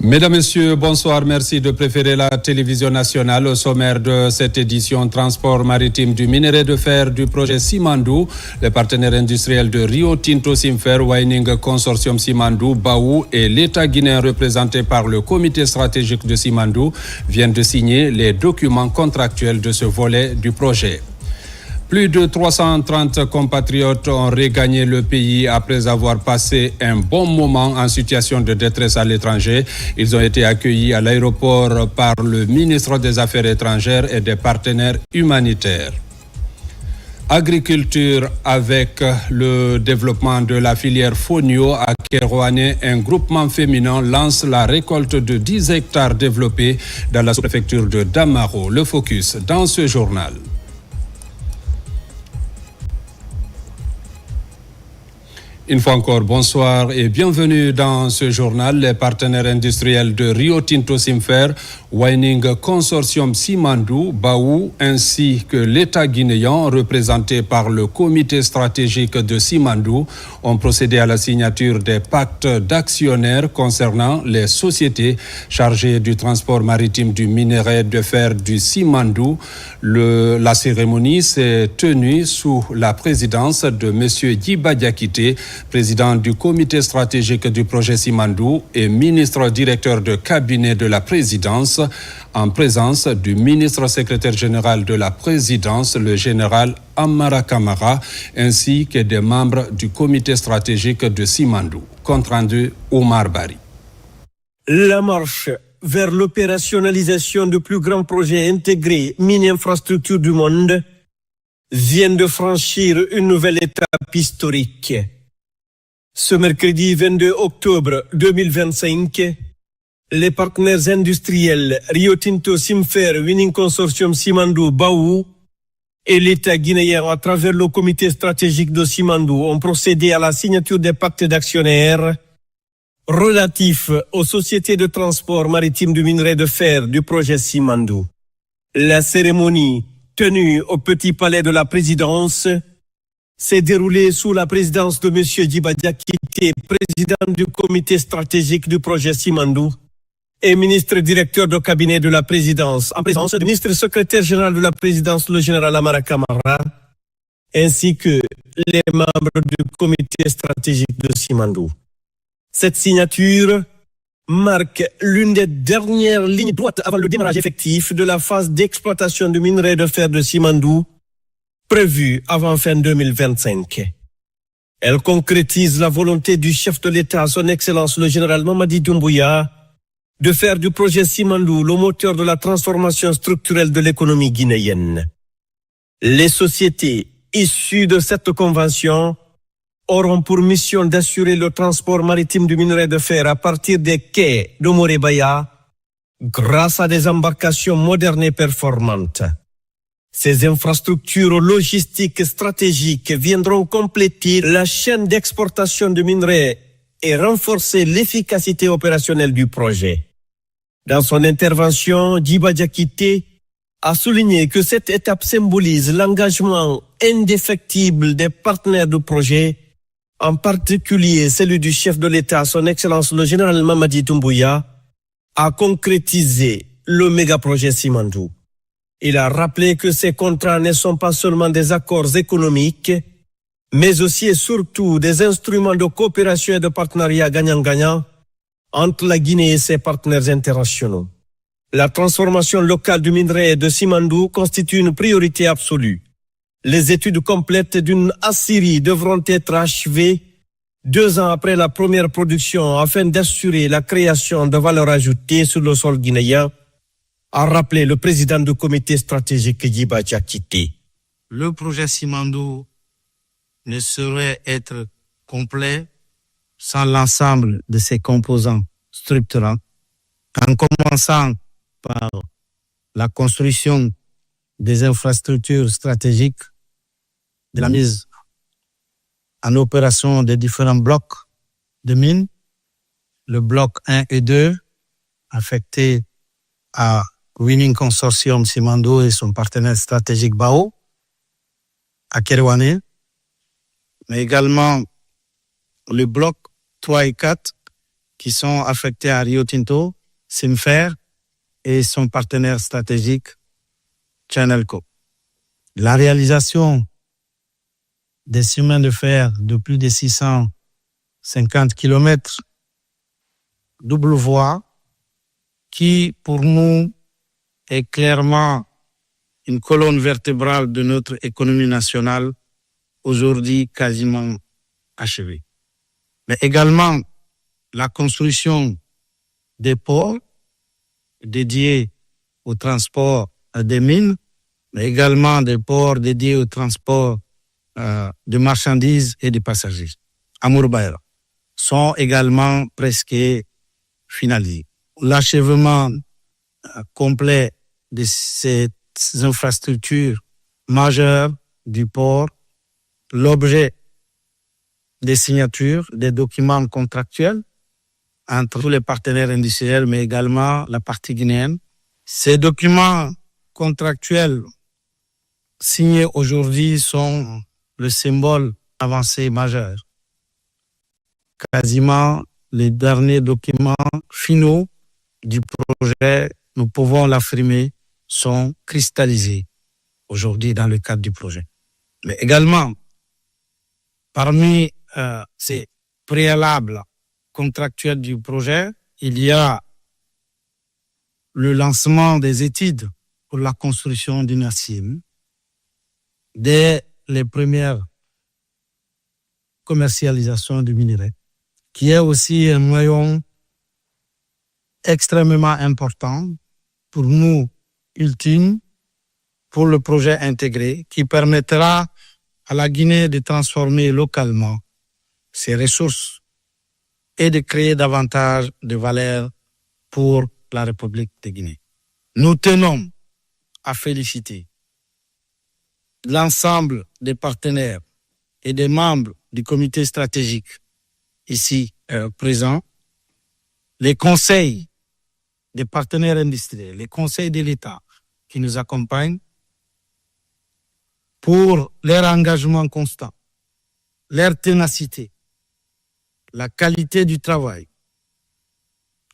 Mesdames, Messieurs, bonsoir. Merci de préférer la télévision nationale. Au sommaire de cette édition, transport maritime du minerai de fer du projet Simandou. Les partenaires industriels de Rio Tinto Simfer, Waining Consortium Simandou, Baou et l'État guinéen représenté par le comité stratégique de Simandou viennent de signer les documents contractuels de ce volet du projet. Plus de 330 compatriotes ont regagné le pays après avoir passé un bon moment en situation de détresse à l'étranger. Ils ont été accueillis à l'aéroport par le ministre des Affaires étrangères et des partenaires humanitaires. Agriculture avec le développement de la filière Fonio à Kerouané, un groupement féminin lance la récolte de 10 hectares développés dans la sous-préfecture de Damaro. Le focus dans ce journal. Une fois encore, bonsoir et bienvenue dans ce journal. Les partenaires industriels de Rio Tinto Simfer, Waining Consortium Simandou, Baou, ainsi que l'État guinéen, représenté par le comité stratégique de Simandou, ont procédé à la signature des pactes d'actionnaires concernant les sociétés chargées du transport maritime du minerai de fer du Simandou. La cérémonie s'est tenue sous la présidence de M. Djiba Diakité, président du comité stratégique du projet Simandou et ministre directeur de cabinet de la présidence, en présence du ministre secrétaire général de la présidence, le général Amara Kamara, ainsi que des membres du comité stratégique de Simandou. Compte rendu Omar Bari. La marche vers l'opérationnalisation du plus grand projet intégré mini-infrastructure du monde vient de franchir une nouvelle étape historique. Ce mercredi 22 octobre 2025, les partenaires industriels Rio Tinto Simfer, Winning Consortium Simandou, Baou et l'État guinéen à travers le comité stratégique de Simandou ont procédé à la signature des pactes d'actionnaires relatifs aux sociétés de transport maritime du minerai de fer du projet Simandou. La cérémonie, tenue au Petit Palais de la Présidence, s'est déroulée sous la présidence de M. Djiba Diakité, président du comité stratégique du projet Simandou et ministre directeur de cabinet de la présidence, en présence du ministre secrétaire général de la présidence, le général Amara Kamara, ainsi que les membres du comité stratégique de Simandou. Cette signature marque l'une des dernières lignes droites avant le démarrage effectif de la phase d'exploitation du minerai de fer de Simandou, prévue avant fin 2025. Elle concrétise la volonté du chef de l'État, son Excellence le général Mamadi Doumbouya, de faire du projet Simandou le moteur de la transformation structurelle de l'économie guinéenne. Les sociétés issues de cette convention auront pour mission d'assurer le transport maritime du minerai de fer à partir des quais de Morebaya grâce à des embarcations modernes et performantes. Ces infrastructures logistiques stratégiques viendront compléter la chaîne d'exportation de minerais et renforcer l'efficacité opérationnelle du projet. Dans son intervention, Djiba Diakité a souligné que cette étape symbolise l'engagement indéfectible des partenaires du projet, en particulier celui du chef de l'État, son Excellence le général Mamadi Doumbouya, à concrétiser le méga-projet Simandou. Il a rappelé que ces contrats ne sont pas seulement des accords économiques, mais aussi et surtout des instruments de coopération et de partenariat gagnant-gagnant entre la Guinée et ses partenaires internationaux. La transformation locale du minerai de Simandou constitue une priorité absolue. Les études complètes d'une aciérie devront être achevées 2 ans après la première production afin d'assurer la création de valeur ajoutée sur le sol guinéen, a rappelé le président du comité stratégique Djiba Diakité. Le projet Simandou ne saurait être complet sans l'ensemble de ses composants structurants, en commençant par la construction des infrastructures stratégiques, de la mise en opération des différents blocs de mines, le bloc 1 et 2 affecté à Winning Consortium Simandou et son partenaire stratégique Bao, à Kerouané, mais également le bloc 3 et 4 qui sont affectés à Rio Tinto, Simfer et son partenaire stratégique, Chenelco. La réalisation des chemins de fer de plus de 650 km double voie qui, pour nous, est clairement une colonne vertébrale de notre économie nationale, aujourd'hui quasiment achevée. Mais également la construction des ports dédiés au transport des mines, mais également des ports dédiés au transport de marchandises et de passagers, à Mourbaïra, sont également presque finalisés. L'achèvement complet de ces infrastructures majeures du port, l'objet des signatures, des documents contractuels entre tous les partenaires industriels, mais également la partie guinéenne. Ces documents contractuels signés aujourd'hui sont le symbole avancé majeur. Quasiment les derniers documents finaux du projet, nous pouvons l'affirmer, sont cristallisés aujourd'hui dans le cadre du projet. Mais également, parmi ces préalables contractuels du projet, il y a le lancement des études pour la construction d'une ACIM dès les premières commercialisations du minerai, qui est aussi un maillon extrêmement important pour nous, ultime, pour le projet intégré, qui permettra à la Guinée de transformer localement ses ressources et de créer davantage de valeur pour la République de Guinée. Nous tenons à féliciter l'ensemble des partenaires et des membres du comité stratégique ici présents, les conseils des partenaires industriels, les conseils de l'État qui nous accompagnent pour leur engagement constant, leur ténacité, la qualité du travail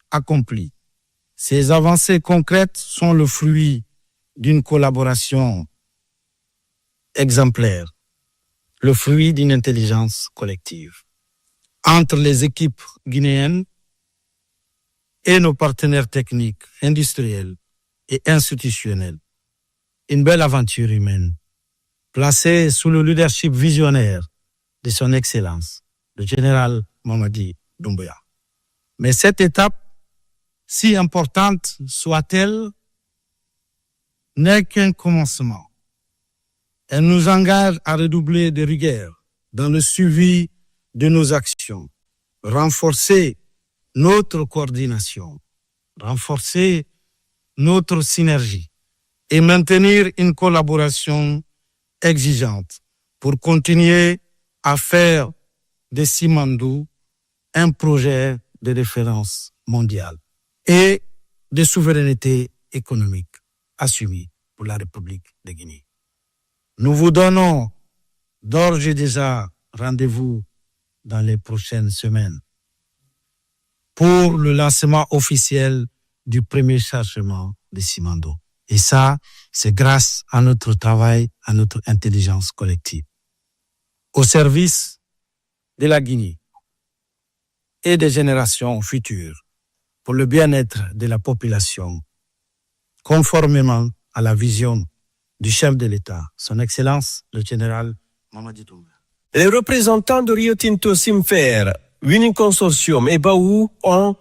accompli. Ces avancées concrètes sont le fruit d'une collaboration exemplaire, le fruit d'une intelligence collective entre les équipes guinéennes et nos partenaires techniques, industriels et institutionnels. Une belle aventure humaine, placée sous le leadership visionnaire de son Excellence, le général Mamadi Doumbouya. Mais cette étape, si importante soit-elle, n'est qu'un commencement. Elle nous engage à redoubler de rigueur dans le suivi de nos actions, renforcer notre coordination, renforcer notre synergie et maintenir une collaboration exigeante pour continuer à faire de Simandou un projet de référence mondiale et de souveraineté économique assumée pour la République de Guinée. Nous vous donnons d'ores et déjà rendez-vous dans les prochaines semaines pour le lancement officiel du premier chargement de Simandou. Et ça, c'est grâce à notre travail, à notre intelligence collective, au service de la Guinée et des générations futures, pour le bien-être de la population, conformément à la vision du chef de l'État, son Excellence, le général Mamadi Doumbouya. Les représentants de Rio Tinto Simfer, Winning Consortium et Baou ont,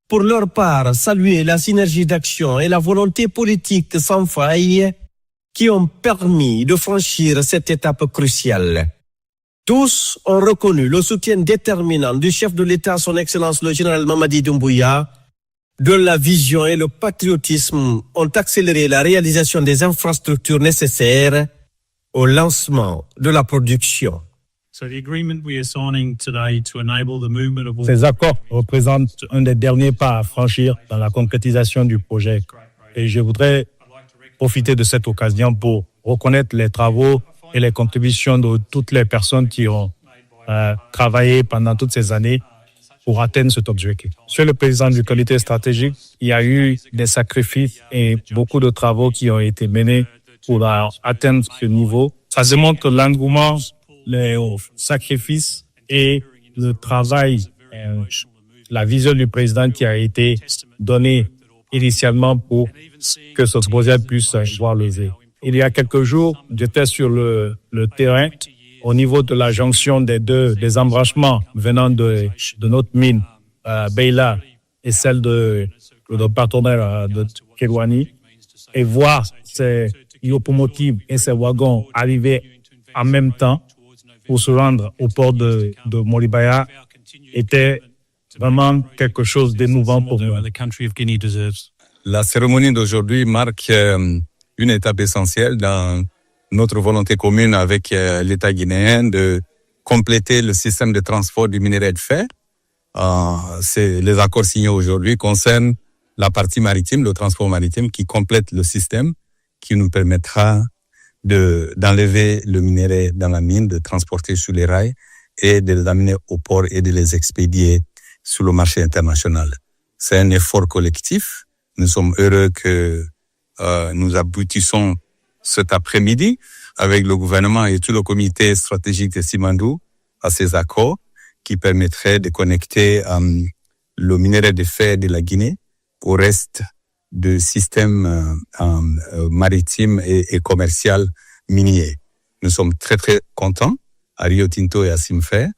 pour leur part, salué la synergie d'action et la volonté politique sans faille qui ont permis de franchir cette étape cruciale. Tous ont reconnu le soutien déterminant du chef de l'État, son Excellence le général Mamadi Doumbouya, dont la vision et le patriotisme ont accéléré la réalisation des infrastructures nécessaires au lancement de la production. Ces accords représentent un des derniers pas à franchir dans la concrétisation du projet. Et je voudrais profiter de cette occasion pour reconnaître les travaux et les contributions de toutes les personnes qui ont travaillé pendant toutes ces années pour atteindre cet objectif. Sur le président du comité stratégique, il y a eu des sacrifices et beaucoup de travaux qui ont été menés pour atteindre ce niveau. Ça démontre l'engouement, les sacrifices et le travail, la vision du président qui a été donnée initialement pour que ce projet puisse voir le jour. Il y a quelques jours, j'étais sur le terrain au niveau de la jonction des embranchements venant de notre mine Beila et celle de notre partenaire de Kirwani et voir ces locomotives et ces wagons arriver en même temps pour se rendre au port de Moribaya était vraiment quelque chose d'émouvant pour nous. La cérémonie d'aujourd'hui marque une étape essentielle dans notre volonté commune avec l'État guinéen de compléter le système de transport du minerai de fer. Les accords signés aujourd'hui concernent la partie maritime, le transport maritime, qui complète le système, qui nous permettra d'enlever le minerai dans la mine, de transporter sur les rails et de les amener au port et de les expédier sur le marché international. C'est un effort collectif. Nous sommes heureux que nous aboutissons cet après-midi avec le gouvernement et tout le comité stratégique de Simandou à ces accords qui permettraient de connecter le minerai de fer de la Guinée au reste du système maritime et commercial minier. Nous sommes très très contents à Rio Tinto et à Simfer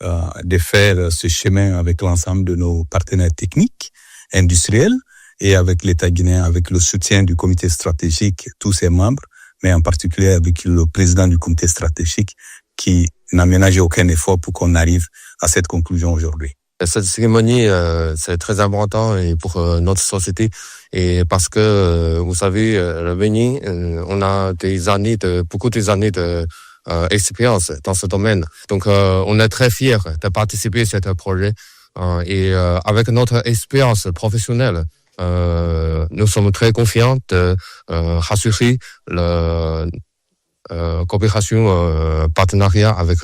de faire ce chemin avec l'ensemble de nos partenaires techniques, industriels et avec l'État guinéen, avec le soutien du comité stratégique, tous ses membres, mais en particulier avec le président du comité stratégique qui n'a ménagé aucun effort pour qu'on arrive à cette conclusion aujourd'hui. Cette cérémonie, c'est très important et pour notre société et parce que vous savez, le Bénin, on a beaucoup d'années d'expérience dans ce domaine. Donc, on est très fiers de participer à ce projet et avec notre expérience professionnelle, nous sommes très confiants de rassurer la coopération, partenariat avec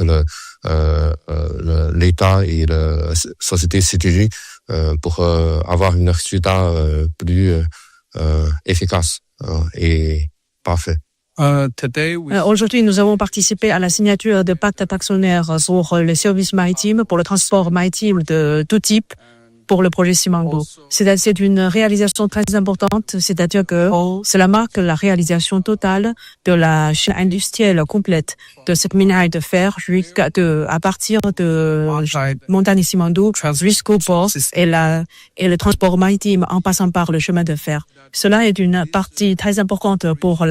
l'État et la société CTG pour avoir un résultat plus efficace et parfait. Aujourd'hui, nous avons participé à la signature de pacte actionnaire sur les services maritimes pour le transport maritime de tout type pour le projet Simandou. C'est une réalisation très importante, c'est-à-dire que cela marque la réalisation totale de la chaîne industrielle complète de cette minerai de fer à partir de montagne Simandou jusqu'au port et le transport maritime en passant par le chemin de fer. Cela est une partie très importante pour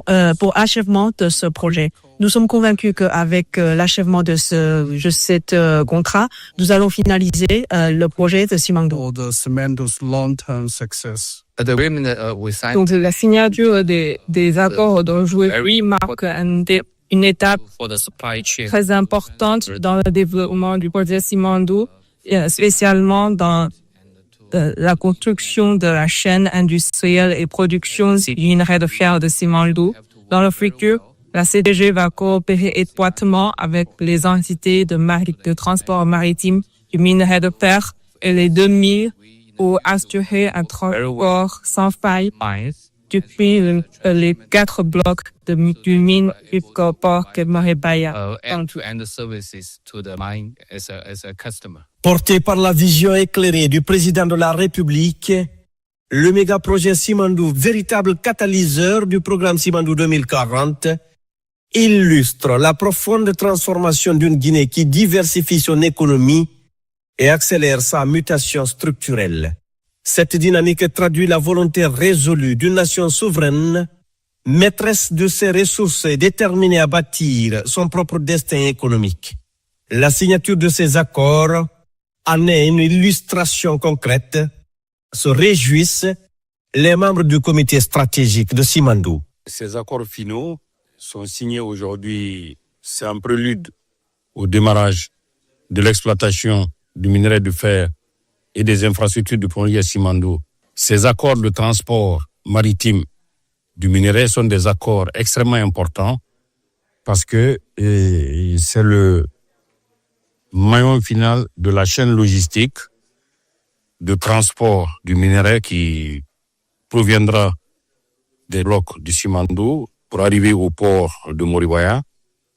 l'achèvement de ce projet. Nous sommes convaincus qu'avec l'achèvement de cet contrat, nous allons finaliser le projet de Simandou. Donc, la signature des accords d'aujourd'hui marque une étape très importante dans le développement du projet Simandou, spécialement dans la construction de la chaîne industrielle et production du minerai de fer de Simandou. Dans le futur, la CDG va coopérer étroitement avec les entités de transport maritime du minerai de fer et les 2000 pour assurer un transport sans faille depuis les 4 blocs du mine jusqu'au port de Moribaya. Porté par la vision éclairée du président de la République, le méga-projet Simandou, véritable catalyseur du programme Simandou 2040, illustre la profonde transformation d'une Guinée qui diversifie son économie et accélère sa mutation structurelle. Cette dynamique traduit la volonté résolue d'une nation souveraine, maîtresse de ses ressources et déterminée à bâtir son propre destin économique. La signature de ces accords en est une illustration concrète. Se réjouissent les membres du comité stratégique de Simandou. Ces accords finaux sont signés aujourd'hui. C'est un prélude au démarrage de l'exploitation du minerai de fer et des infrastructures du projet Simandou. Ces accords de transport maritime du minerai sont des accords extrêmement importants parce que c'est maillon final de la chaîne logistique de transport du minerai qui proviendra des blocs du Simandou pour arriver au port de Moriwaya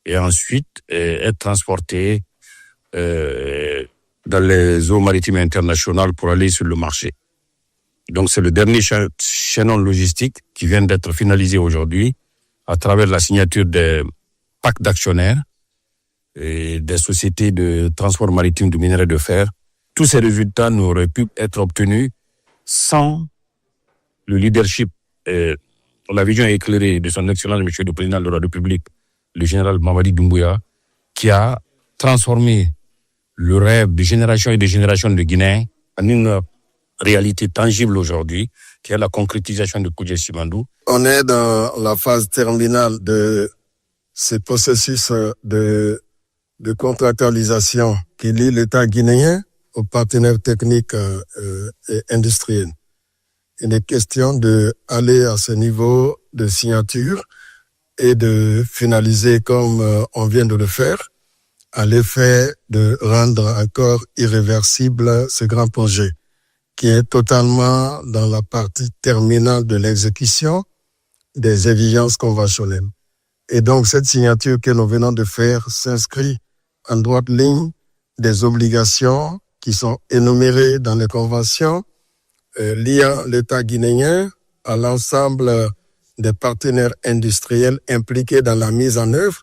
et ensuite être transporté dans les eaux maritimes internationales pour aller sur le marché. Donc c'est le dernier chaînon logistique qui vient d'être finalisé aujourd'hui à travers la signature des pactes d'actionnaires et des sociétés de transport maritime du minerai de fer. Tous ces résultats n'auraient pu être obtenus sans le leadership et la vision éclairée de son Excellence Monsieur le Président de la République, le général Mamadi Doumbouya, qui a transformé le rêve de générations et de générations de Guinéens en une réalité tangible aujourd'hui, qui est la concrétisation du projet Simandou. On est dans la phase terminale de ce processus de contractualisation qui lie l'État guinéen aux partenaires techniques et industriels. Il est question d'aller à ce niveau de signature et de finaliser comme on vient de le faire, à l'effet de rendre encore irréversible ce grand projet qui est totalement dans la partie terminale de l'exécution des exigences conventionnelles. Et donc, cette signature que nous venons de faire s'inscrit en droite ligne des obligations qui sont énumérées dans les conventions liant l'État guinéen à l'ensemble des partenaires industriels impliqués dans la mise en œuvre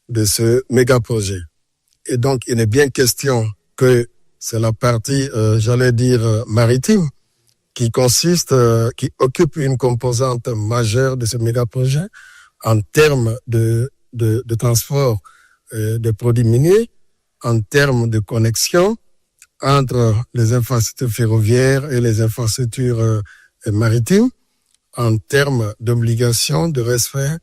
de ce méga projet. Et donc, il est bien question que c'est la partie, maritime, qui occupe une composante majeure de ce méga projet en termes de transport des produits miniers, en termes de connexion entre les infrastructures ferroviaires et les infrastructures maritimes, en termes d'obligation de respect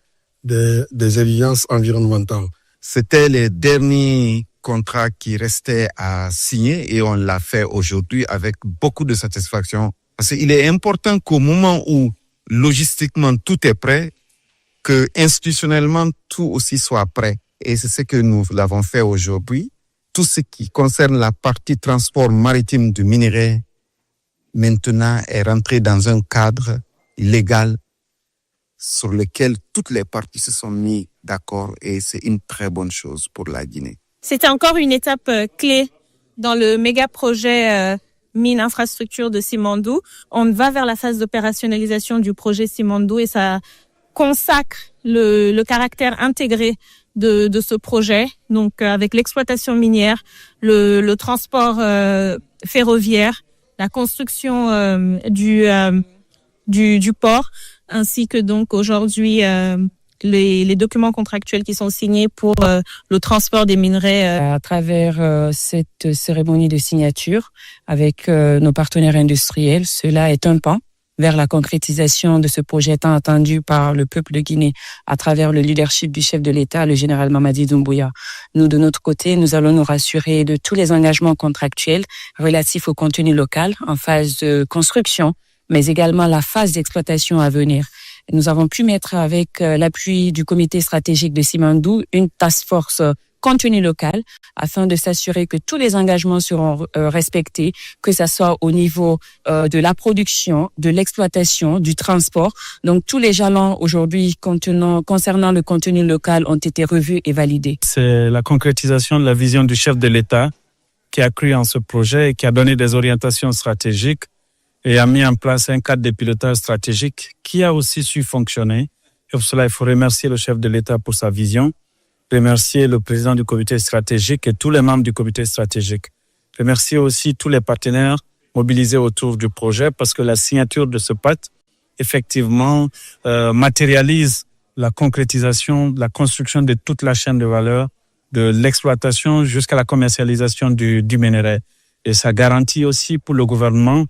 des exigences environnementales. C'était les derniers contrat qui restait à signer et on l'a fait aujourd'hui avec beaucoup de satisfaction. Parce qu'il est important qu'au moment où logistiquement tout est prêt, que institutionnellement tout aussi soit prêt. Et c'est ce que nous l'avons fait aujourd'hui. Tout ce qui concerne la partie transport maritime du minerai, maintenant est rentré dans un cadre légal sur lequel toutes les parties se sont mis d'accord et c'est une très bonne chose pour la Guinée. C'était encore une étape clé dans le méga projet mine infrastructure de Simandou. On va vers la phase d'opérationnalisation du projet Simandou et ça consacre le caractère intégré de ce projet. Donc avec l'exploitation minière, le transport ferroviaire, la construction du port, ainsi que donc aujourd'hui les documents contractuels qui sont signés pour le transport des minerais. À travers cette cérémonie de signature avec nos partenaires industriels, cela est un pas vers la concrétisation de ce projet tant attendu par le peuple de Guinée à travers le leadership du chef de l'État, le général Mamadi Doumbouya. Nous, de notre côté, nous allons nous rassurer de tous les engagements contractuels relatifs au contenu local en phase de construction, mais également la phase d'exploitation à venir. Nous avons pu mettre avec l'appui du comité stratégique de Simandou une task force contenu local afin de s'assurer que tous les engagements seront respectés, que ça soit au niveau de la production, de l'exploitation, du transport. Donc tous les jalons aujourd'hui concernant le contenu local ont été revus et validés. C'est la concrétisation de la vision du chef de l'État qui a cru en ce projet et qui a donné des orientations stratégiques et a mis en place un cadre de pilotage stratégique qui a aussi su fonctionner. Et pour cela, il faut remercier le chef de l'État pour sa vision, remercier le président du comité stratégique et tous les membres du comité stratégique. Remercier aussi tous les partenaires mobilisés autour du projet parce que la signature de ce pacte, effectivement, matérialise la concrétisation, la construction de toute la chaîne de valeur, de l'exploitation jusqu'à la commercialisation du minerai. Et ça garantit aussi pour le gouvernement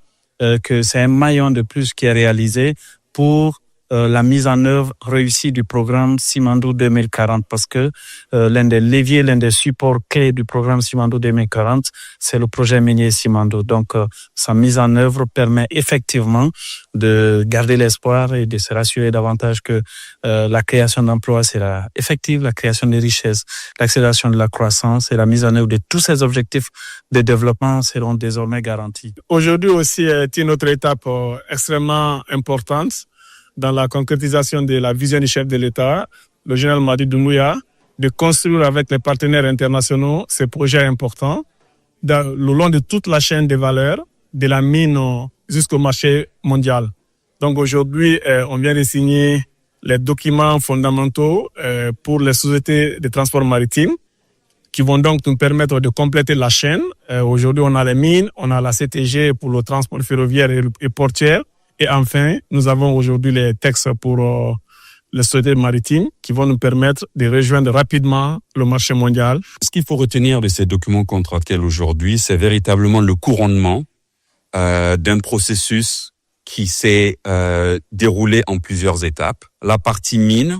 que c'est un maillon de plus qui est réalisé pour la mise en œuvre réussie du programme Simandou 2040 parce que l'un des leviers, l'un des supports clés du programme Simandou 2040, c'est le projet minier Simandou. Donc, sa mise en œuvre permet effectivement de garder l'espoir et de se rassurer davantage que la création d'emplois sera effective, la création de richesses, l'accélération de la croissance et la mise en œuvre de tous ces objectifs de développement seront désormais garantis. Aujourd'hui aussi est une autre étape extrêmement importante dans la concrétisation de la vision du chef de l'État, le général Mamadi Doumbouya, de construire avec les partenaires internationaux ces projets importants le long de toute la chaîne des valeurs, de la mine jusqu'au marché mondial. Donc aujourd'hui, on vient de signer les documents fondamentaux pour les sociétés de transport maritime qui vont donc nous permettre de compléter la chaîne. Aujourd'hui, on a les mines, on a la CTG pour le transport ferroviaire et portuaire. Et enfin, nous avons aujourd'hui les textes pour les sociétés maritimes qui vont nous permettre de rejoindre rapidement le marché mondial. Ce qu'il faut retenir de ces documents contractuels aujourd'hui, c'est véritablement le couronnement d'un processus qui s'est déroulé en plusieurs étapes. La partie mine,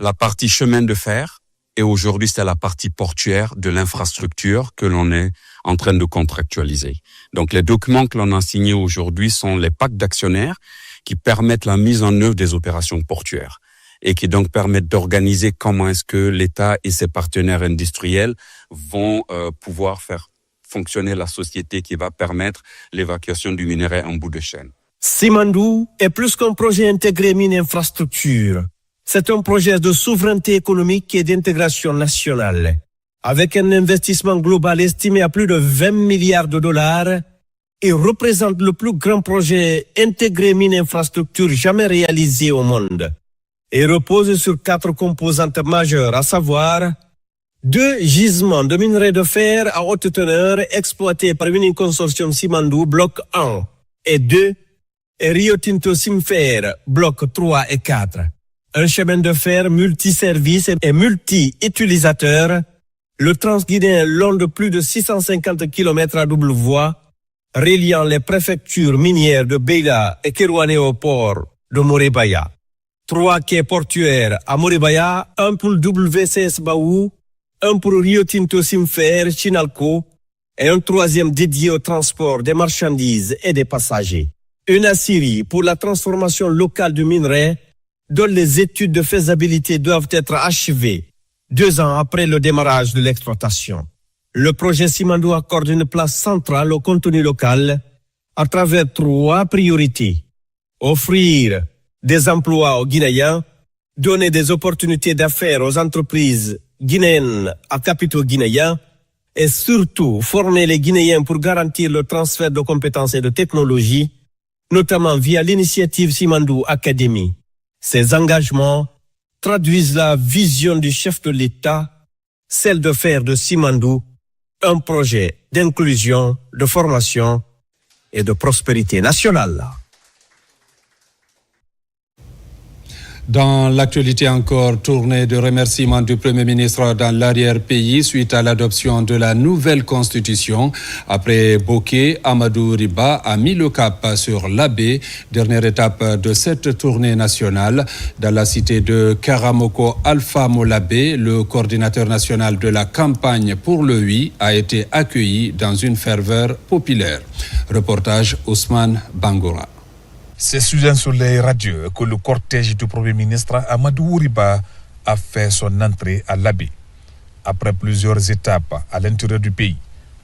la partie chemin de fer, et aujourd'hui, c'est la partie portuaire de l'infrastructure que l'on est en train de contractualiser. Donc, les documents que l'on a signés aujourd'hui sont les pactes d'actionnaires qui permettent la mise en œuvre des opérations portuaires et qui donc permettent d'organiser comment est-ce que l'État et ses partenaires industriels vont pouvoir faire fonctionner la société qui va permettre l'évacuation du minerai en bout de chaîne. Simandou est plus qu'un projet intégré mine-infrastructure. C'est un projet de souveraineté économique et d'intégration nationale. Avec un investissement global estimé à plus de 20 milliards de dollars, il représente le plus grand projet intégré mine-infrastructure jamais réalisé au monde. Il repose sur 4 composantes majeures, à savoir 2 gisements de minerais de fer à haute teneur exploités par Mining Consortium Simandou, bloc 1, et 2, et Rio Tinto Simfer, bloc 3 et 4. Un chemin de fer multiservice et multi-utilisateur, le Transguinéen long de plus de 650 km à double voie, reliant les préfectures minières de Beila et Kerouané au port de Morebaya. 3 quais portuaires à Morebaya, un pour WCS Baou, un pour Rio Tinto Simfer, Chinalco, et un 3e dédié au transport des marchandises et des passagers. Une aciérie pour la transformation locale du minerai, dont les études de faisabilité doivent être achevées 2 ans après le démarrage de l'exploitation. Le projet Simandou accorde une place centrale au contenu local à travers 3 priorités. Offrir des emplois aux Guinéens, donner des opportunités d'affaires aux entreprises guinéennes à capitaux guinéens et surtout former les Guinéens pour garantir le transfert de compétences et de technologies, notamment via l'initiative Simandou Academy. Ces engagements traduisent la vision du chef de l'État, celle de faire de Simandou un projet d'inclusion, de formation et de prospérité nationale. Dans l'actualité encore, tournée de remerciements du Premier ministre dans l'arrière-pays suite à l'adoption de la nouvelle constitution. Après Bokeh, Amadou Riba a mis le cap sur l'Abbé, dernière étape de cette tournée nationale. Dans la cité de Karamoko, Alpha Molabé, le coordinateur national de la campagne pour le oui, a été accueilli dans une ferveur populaire. Reportage Ousmane Bangoura. C'est sous un soleil radieux que le cortège du Premier ministre Amadou Riba a fait son entrée à l'Abbé. Après plusieurs étapes à l'intérieur du pays,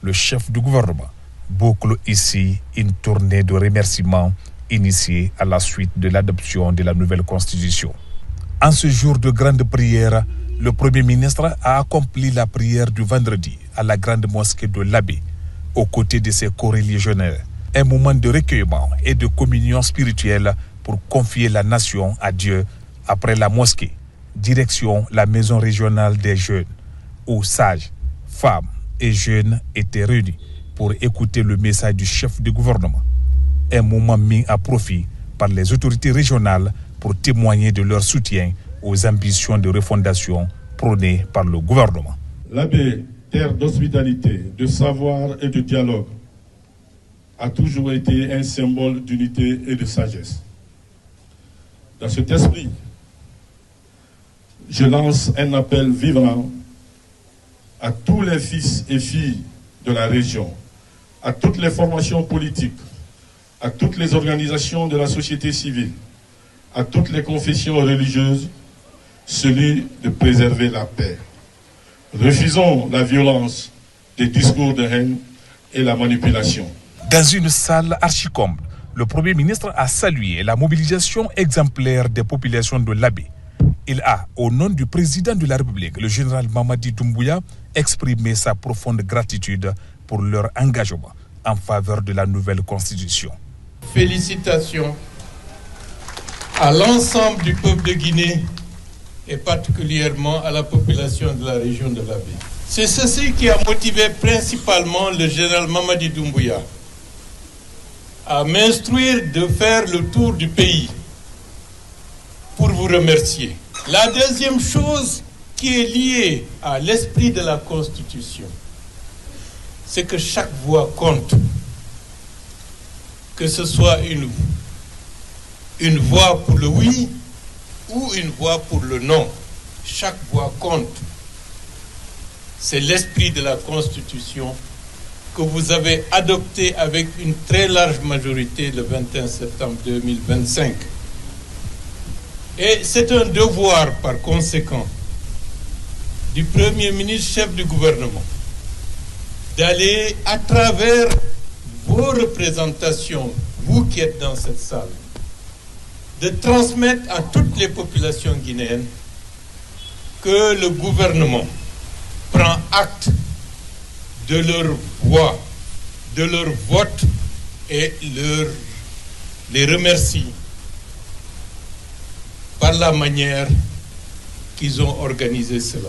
le chef du gouvernement boucle ici une tournée de remerciements initiée à la suite de l'adoption de la nouvelle constitution. En ce jour de grande prière, le Premier ministre a accompli la prière du vendredi à la grande mosquée de l'Abbé, aux côtés de ses coreligionnaires. Un moment de recueillement et de communion spirituelle pour confier la nation à Dieu. Après la mosquée, direction la maison régionale des jeunes, où sages, femmes et jeunes étaient réunis pour écouter le message du chef du gouvernement. Un moment mis à profit par les autorités régionales pour témoigner de leur soutien aux ambitions de refondation prônées par le gouvernement. L'Abbé, terre d'hospitalité, de savoir et de dialogue, a toujours été un symbole d'unité et de sagesse. Dans cet esprit, je lance un appel vibrant à tous les fils et filles de la région, à toutes les formations politiques, à toutes les organisations de la société civile, à toutes les confessions religieuses, celui de préserver la paix. Refusons la violence, les discours de haine et la manipulation. Dans une salle archicombe, le Premier ministre a salué la mobilisation exemplaire des populations de l'Abbé. Il a, au nom du président de la République, le général Mamadi Doumbouya, exprimé sa profonde gratitude pour leur engagement en faveur de la nouvelle constitution. Félicitations à l'ensemble du peuple de Guinée et particulièrement à la population de la région de l'Abbé. C'est ceci qui a motivé principalement le général Mamadi Doumbouya à m'instruire de faire le tour du pays pour vous remercier. La deuxième chose qui est liée à l'esprit de la Constitution, c'est que chaque voix compte. Que ce soit une voix pour le oui ou une voix pour le non. Chaque voix compte. C'est l'esprit de la Constitution que vous avez adopté avec une très large majorité le 21 septembre 2025. Et c'est un devoir, par conséquent, du Premier ministre, chef du gouvernement, d'aller à travers vos représentations, vous qui êtes dans cette salle, de transmettre à toutes les populations guinéennes que le gouvernement prend acte de leur voix, de leur vote et les remercie par la manière qu'ils ont organisé cela.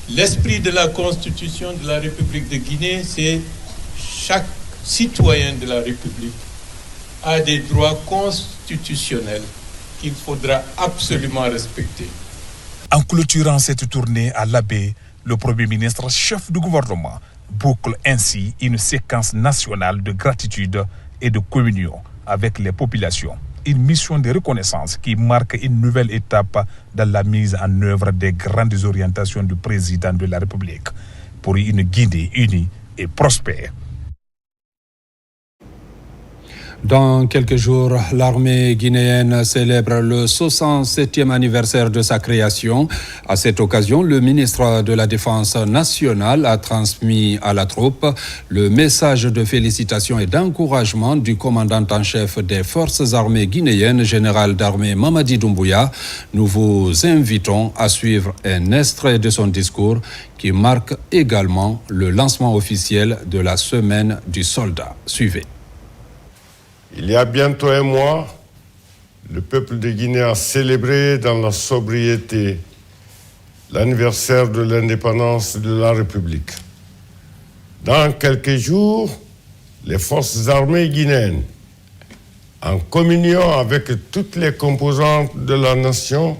L'esprit de la Constitution de la République de Guinée, c'est chaque citoyen de la République a des droits constitutionnels qu'il faudra absolument respecter. En clôturant cette tournée à l'Abbé, le Premier ministre, chef du gouvernement, boucle ainsi une séquence nationale de gratitude et de communion avec les populations. Une mission de reconnaissance qui marque une nouvelle étape dans la mise en œuvre des grandes orientations du président de la République pour une Guinée unie et prospère. Dans quelques jours, l'armée guinéenne célèbre le 67e anniversaire de sa création. À cette occasion, le ministre de la Défense nationale a transmis à la troupe le message de félicitations et d'encouragement du commandant en chef des forces armées guinéennes, général d'armée Mamadi Doumbouya. Nous vous invitons à suivre un extrait de son discours qui marque également le lancement officiel de la semaine du soldat. Suivez. Il y a bientôt un mois, le peuple de Guinée a célébré dans la sobriété l'anniversaire de l'indépendance de la République. Dans quelques jours, les forces armées guinéennes, en communion avec toutes les composantes de la nation,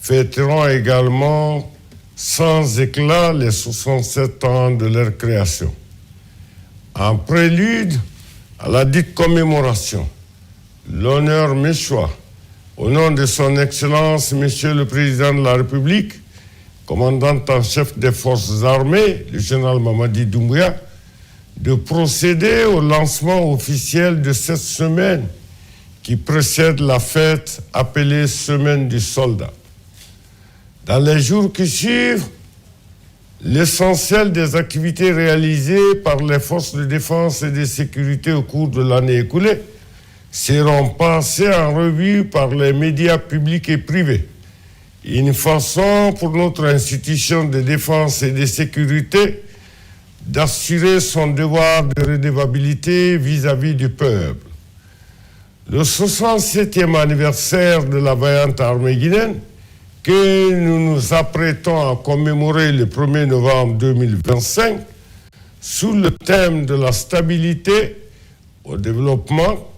fêteront également sans éclat les 67 ans de leur création. En prélude à la dite commémoration, l'honneur m'échoit, au nom de son Excellence, Monsieur le Président de la République, commandant en chef des forces armées, le général Mamadi Doumbouya, de procéder au lancement officiel de cette semaine qui précède la fête appelée Semaine du Soldat. Dans les jours qui suivent, l'essentiel des activités réalisées par les forces de défense et de sécurité au cours de l'année écoulée seront passées en revue par les médias publics et privés. Une façon pour notre institution de défense et de sécurité d'assurer son devoir de redevabilité vis-à-vis du peuple. Le 67e anniversaire de la vaillante armée guinéenne, que nous nous apprêtons à commémorer le 1er novembre 2025, sous le thème de la stabilité au développement,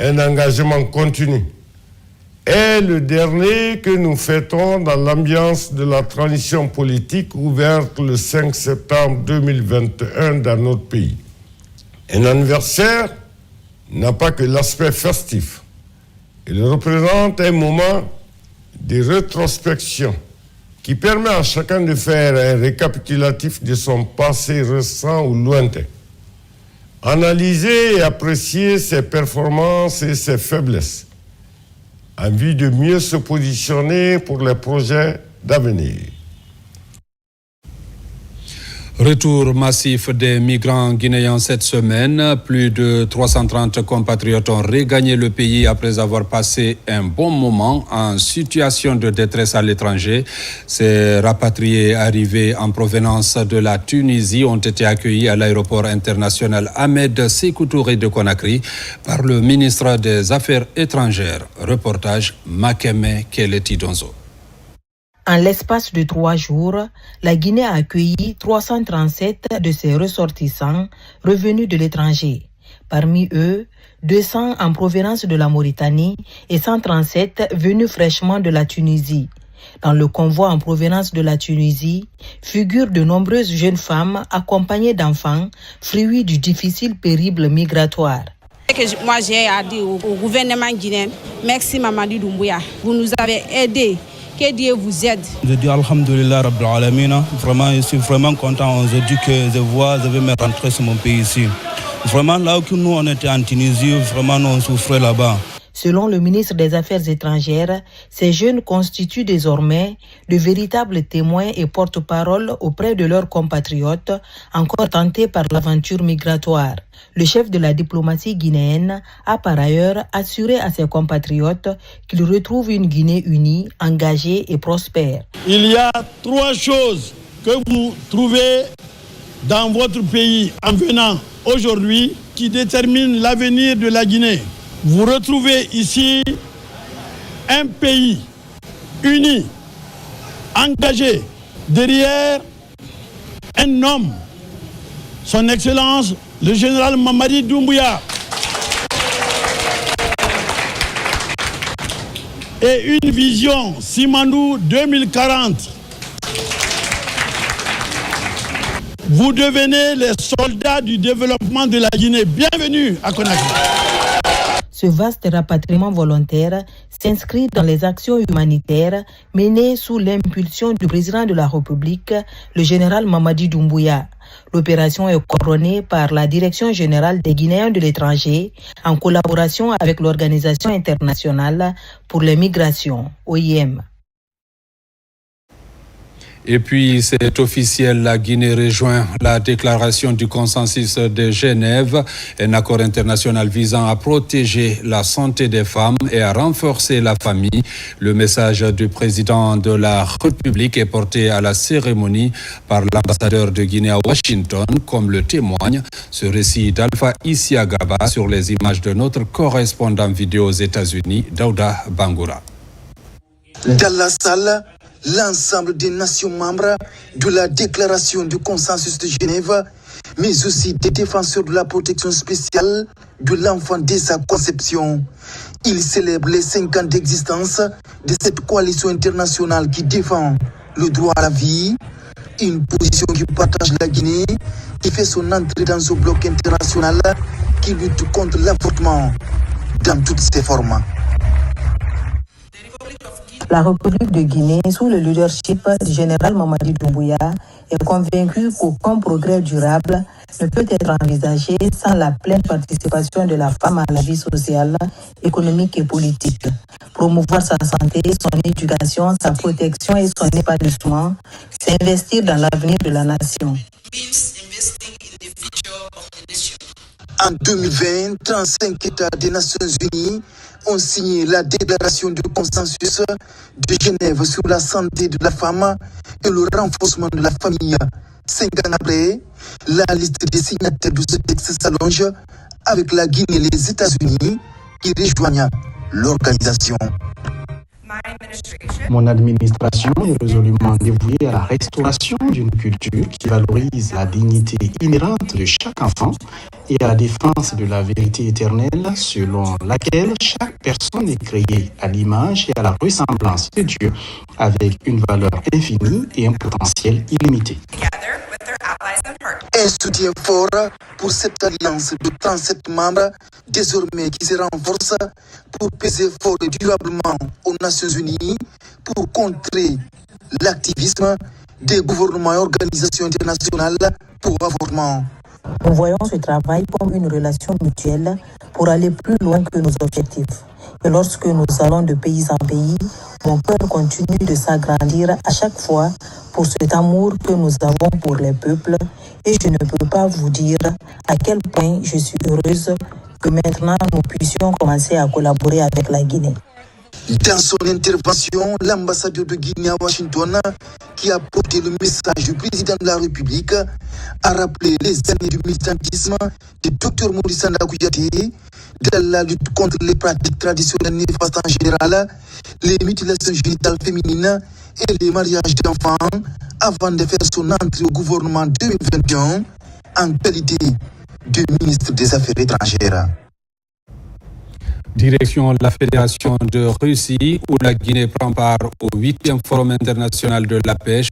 un engagement continu, est le dernier que nous fêtons dans l'ambiance de la transition politique ouverte le 5 septembre 2021 dans notre pays. Un anniversaire n'a pas que l'aspect festif. Il représente un moment de rétrospection qui permet à chacun de faire un récapitulatif de son passé récent ou lointain. Analyser et apprécier ses performances et ses faiblesses, en vue de mieux se positionner pour les projets d'avenir. Retour massif des migrants guinéens cette semaine. Plus de 330 compatriotes ont regagné le pays après avoir passé un bon moment en situation de détresse à l'étranger. Ces rapatriés arrivés en provenance de la Tunisie ont été accueillis à l'aéroport international Ahmed Sékou Touré de Conakry par le ministre des Affaires étrangères. Reportage Makeme Keleti Donzo. En l'espace de 3 jours, la Guinée a accueilli 337 de ses ressortissants revenus de l'étranger. Parmi eux, 200 en provenance de la Mauritanie et 137 venus fraîchement de la Tunisie. Dans le convoi en provenance de la Tunisie, figurent de nombreuses jeunes femmes accompagnées d'enfants, fruits du difficile périple migratoire. Moi, j'ai dit au gouvernement guinéen, merci Mamadou Doumbouya, vous nous avez aidés. Que Dieu vous aide. Je dis Alhamdulillah Rabbil Alamina. Vraiment, je suis vraiment content aujourd'hui que je vais me rentrer sur mon pays ici. Vraiment, là où nous on était en Tunisie, vraiment nous on souffrait là-bas. Selon le ministre des Affaires étrangères, ces jeunes constituent désormais de véritables témoins et porte-parole auprès de leurs compatriotes encore tentés par l'aventure migratoire. Le chef de la diplomatie guinéenne a par ailleurs assuré à ses compatriotes qu'ils retrouvent une Guinée unie, engagée et prospère. Il y a 3 choses que vous trouvez dans votre pays en venant aujourd'hui qui déterminent l'avenir de la Guinée. Vous retrouvez ici un pays uni, engagé, derrière un homme, son Excellence, le général Mamadi Doumbouya, et une vision Simandou 2040. Vous devenez les soldats du développement de la Guinée. Bienvenue à Conakry. Ce vaste rapatriement volontaire s'inscrit dans les actions humanitaires menées sous l'impulsion du président de la République, le général Mamadi Doumbouya. L'opération est coordonnée par la Direction générale des Guinéens de l'étranger en collaboration avec l'Organisation internationale pour les migrations, OIM. Et puis, c'est officiel, la Guinée rejoint la déclaration du consensus de Genève, un accord international visant à protéger la santé des femmes et à renforcer la famille. Le message du président de la République est porté à la cérémonie par l'ambassadeur de Guinée à Washington, comme le témoigne ce récit d'Alpha Isiagaba sur les images de notre correspondant vidéo aux États-Unis, Daouda Bangoura. Dans la salle, l'ensemble des nations membres de la déclaration du consensus de Genève, mais aussi des défenseurs de la protection spéciale de l'enfant dès sa conception. Ils célèbrent les 5 ans d'existence de cette coalition internationale qui défend le droit à la vie, une position qui partage la Guinée, qui fait son entrée dans ce bloc international qui lutte contre l'avortement dans toutes ses formes. La République de Guinée, sous le leadership du général Mamadi Doumbouya, est convaincue qu'aucun progrès durable ne peut être envisagé sans la pleine participation de la femme à la vie sociale, économique et politique. Promouvoir sa santé, son éducation, sa protection et son épanouissement, c'est investir dans l'avenir de la nation. En 2020, 35 États des Nations Unies ont signé la déclaration de consensus de Genève sur la santé de la femme et le renforcement de la famille. 5 ans après, la liste des signataires de ce texte s'allonge avec la Guinée et les États-Unis qui rejoignent l'organisation. Mon administration est résolument dévouée à la restauration d'une culture qui valorise la dignité inhérente de chaque enfant et à la défense de la vérité éternelle selon laquelle chaque personne est créée à l'image et à la ressemblance de Dieu avec une valeur infinie et un potentiel illimité. Un soutien fort pour cette alliance de 37 membres, désormais qui se renforce pour peser fort et durablement aux Nations Unies pour contrer l'activisme des gouvernements et organisations internationales pour avortement. Nous voyons ce travail comme une relation mutuelle pour aller plus loin que nos objectifs. Et lorsque nous allons de pays en pays, mon cœur continue de s'agrandir à chaque fois pour cet amour que nous avons pour les peuples. Et je ne peux pas vous dire à quel point je suis heureuse que maintenant nous puissions commencer à collaborer avec la Guinée. Dans son intervention, l'ambassadeur de Guinée à Washington, qui a porté le message du président de la République, a rappelé les années du militantisme du Dr Maurice Nanda Kouyaté dans la lutte contre les pratiques traditionnelles néfastes en général, les mutilations génitales féminines et les mariages d'enfants, avant de faire son entrée au gouvernement 2021 en qualité de ministre des Affaires étrangères. Direction la Fédération de Russie, où la Guinée prend part au 8e Forum international de la pêche